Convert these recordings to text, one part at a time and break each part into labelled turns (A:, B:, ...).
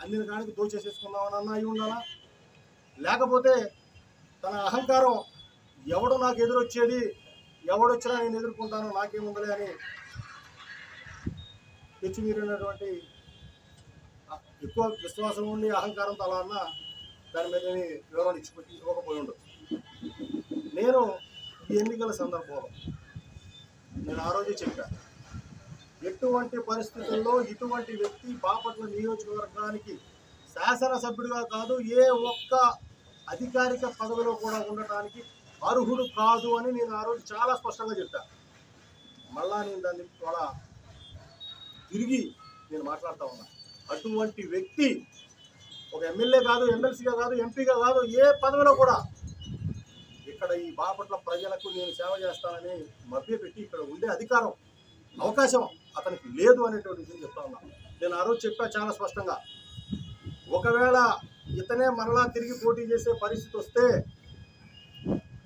A: అందిన కాడికి దోచేసేసుకుందామని అయి ఉండాలా, లేకపోతే తన అహంకారం ఎవడు నాకు ఎదురొచ్చేది, ఎవడొచ్చినా నేను ఎదుర్కొంటాను, నాకేముందలే అని తెచ్చిమీరినటువంటి ఎక్కువ విశ్వాసం ఉండి అహంకారంతో అలా అన్న దాని మీద వివరణ ఇవ్వకపోయి ఉండదు. నేను ఈ ఎన్నికల సందర్భంలో నేను ఆ రోజే చెప్పాను, ఎటువంటి పరిస్థితుల్లో ఇటువంటి వ్యక్తి బాపట్ల నియోజకవర్గానికి శాసనసభ్యుడిగా కాదు, ఏ ఒక్క అధికారిక పదవిలో కూడా ఉండటానికి అర్హుడు కాదు అని నేను ఆ రోజు చాలా స్పష్టంగా చెప్పాను. మళ్ళా నేను దాన్ని కూడా తిరిగి నేను మాట్లాడుతూ ఉన్నా. అటువంటి వ్యక్తి ఒక ఎమ్మెల్యే కాదు, ఎమ్మెల్సీగా కాదు, ఎంపీగా కాదు, ఏ పదవిలో కూడా ఇక్కడ ఈ బాపట్ల ప్రజలకు నేను సేవ చేస్తానని మభ్యపెట్టి ఇక్కడ ఉండే అధికారం, అవకాశం అతనికి లేదు అనేటువంటి విషయం చెప్తా ఉన్నాను. నేను ఆ రోజు చెప్పా చాలా స్పష్టంగా, ఒకవేళ ఇతనే మరలా తిరిగి పోటీ చేసే పరిస్థితి వస్తే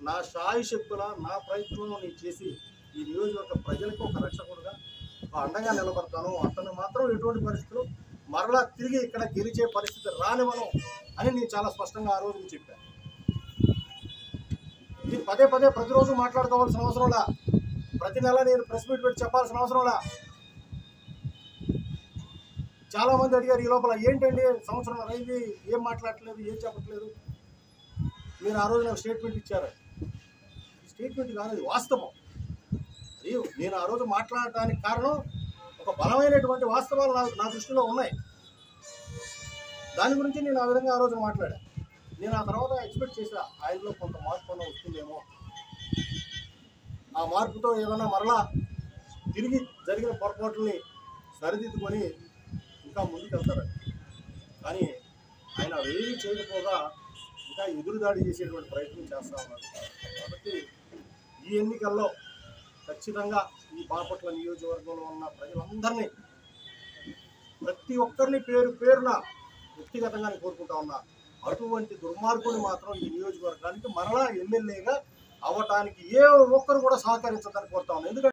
A: నా శాయి శక్తుల నా ప్రయత్నం నేను చేసి ఈ నియోజకవర్గ ప్రజలకు ఒక రక్షకుడుగా అండగా నిలబడతాను. అతను మాత్రం ఎటువంటి పరిస్థితులు మరలా తిరిగి ఇక్కడ గెలిచే పరిస్థితి రానివ్వను అని నేను చాలా స్పష్టంగా ఆ రోజు చెప్పాను. ఇది పదే పదే ప్రతిరోజు మాట్లాడుకోవాల్సిన అవసరంలా, ప్రతి నెల నేను ప్రెస్ మీట్ పెట్టి చెప్పాల్సిన అవసరంలా. చాలా మంది అడిగారు ఈ లోపల, ఏంటండి సంవత్సరం అయింది ఏం మాట్లాడట్లేదు, ఏం చెప్పట్లేదు, మీరు ఆ రోజు నాకు స్టేట్మెంట్ ఇచ్చారు. స్టేట్మెంట్ కాదు, అది వాస్తవం. నేను ఆ రోజు మాట్లాడటానికి కారణం ఒక బలమైనటువంటి వాస్తవాలు నా దృష్టిలో ఉన్నాయి. దాని గురించి నేను ఆ విధంగా ఆ రోజు మాట్లాడా. నేను ఆ తర్వాత ఎక్స్పెక్ట్ చేశా ఆయనలో కొంత మార్పు అన్న వస్తుందేమో, ఆ మార్పుతో ఏమన్నా మరలా తిరిగి జరిగిన పొరపాట్లని సరిదిద్దుకొని ఇంకా ముందుకెళ్తారని. కానీ ఆయన అవేమీ చేయకపోగా ఇంకా ఎదురుదాడి చేసేటువంటి ప్రయత్నం చేస్తూ ఉన్నారు. కాబట్టి ఈ ఎన్నికల్లో ఖచ్చితంగా ఈ బాపట్ల నియోజకవర్గంలో ఉన్న ప్రజలందరినీ, ప్రతి ఒక్కరిని పేరు పేరున వ్యక్తిగతంగా కోరుకుంటా ఉన్నా, అటువంటి దుర్మార్గుని మాత్రం ఈ నియోజకవర్గానికి మరలా ఎమ్మెల్యేగా అవ్వటానికి ఏ ఒక్కరు కూడా సహకరించదని కోరుతా ఉన్నాను. ఎందుకంటే